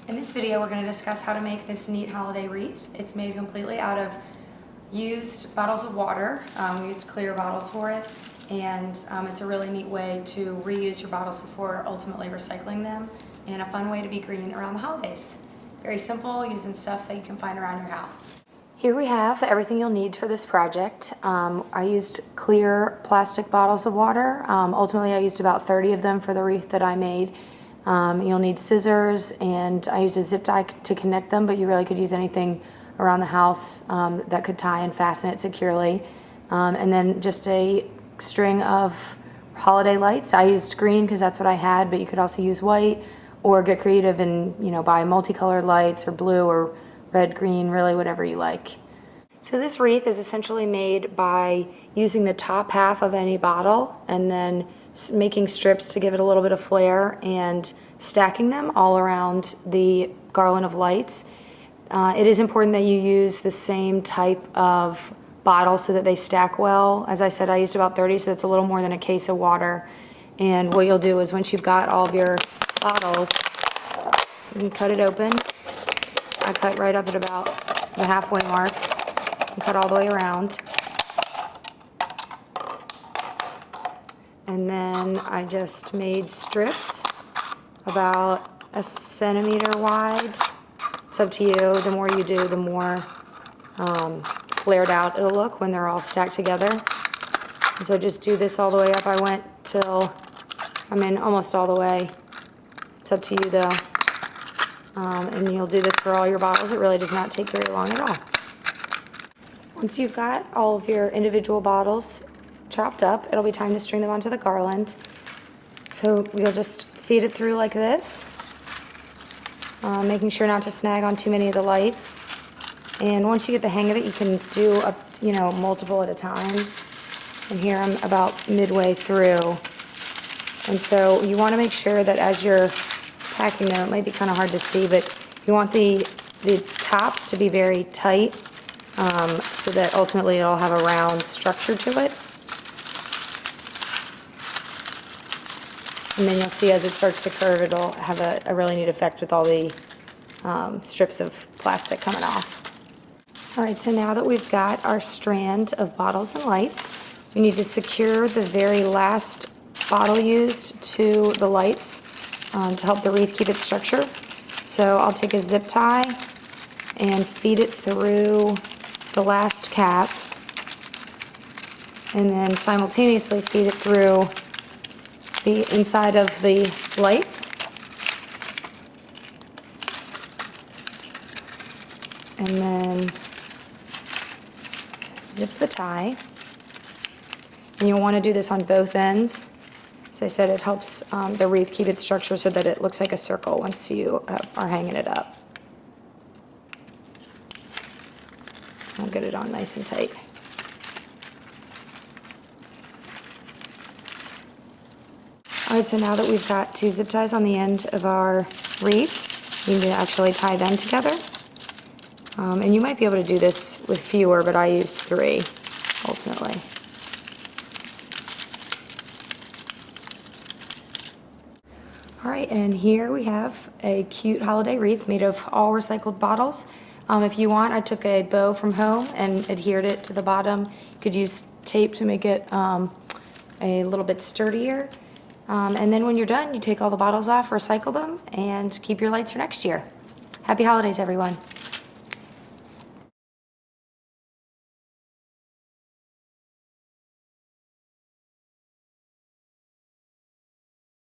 In this video, we're going to discuss how to make this neat holiday wreath. It's made completely out of used bottles of water. We used clear bottles for it, and it's a really neat way to reuse your bottles before ultimately recycling them, and a fun way to be green around the holidays. Very simple, using stuff that you can find around your house. Here we have everything you'll need for this project. I used clear plastic bottles of water. Ultimately, I used about 30 of them for the wreath that I made. You'll need scissors, and I used a zip tie to connect them, but you really could use anything around the house that could tie and fasten it securely. And then just a string of holiday lights. I used green because that's what I had, but you could also use white or get creative and buy multicolored lights or blue or red, green, really whatever you like. So this wreath is essentially made by using the top half of any bottle and then making strips to give it a little bit of flair and stacking them all around the garland of lights. It is important that you use the same type of bottle so that they stack well. As I said, I used about 30, so that's a little more than a case of water. And what you'll do is once you've got all of your bottles, you can cut it open. I cut right up at about the halfway mark and cut all the way around. And then I just made strips about a centimeter wide. It's up to you. The more you do, the more flared out it'll look when they're all stacked together. And so just do this all the way up. I went till I'm in almost all the way. It's up to you though. And you'll do this for all your bottles. It really does not take very long at all. Once you've got all of your individual bottles chopped up, it'll be time to string them onto the garland. So you'll just feed it through like this, making sure not to snag on too many of the lights. And once you get the hang of it, you can do up, multiple at a time. And here I'm about midway through. And so you want to make sure that as you're packing them, it might be kind of hard to see, but you want the tops to be very tight so that ultimately it'll have a round structure to it. And then you'll see as it starts to curve, it'll have a really neat effect with all the strips of plastic coming off. All right, so now that we've got our strand of bottles and lights, we need to secure the very last bottle used to the lights to help the wreath keep its structure. So I'll take a zip tie and feed it through the last cap, and then simultaneously feed it through the inside of the lights, and then zip the tie. And you'll want to do this on both ends. As I said, it helps the wreath keep its structure so that it looks like a circle once you are hanging it up. I'll get it on nice and tight. All right, so now that we've got 2 zip ties on the end of our wreath, we need to actually tie them together. And you might be able to do this with fewer, but I used 3 ultimately. All right, and here we have a cute holiday wreath made of all recycled bottles. If you want, I took a bow from home and adhered it to the bottom. You could use tape to make it a little bit sturdier. And then when you're done, you take all the bottles off, recycle them, and keep your lights for next year. Happy holidays, everyone.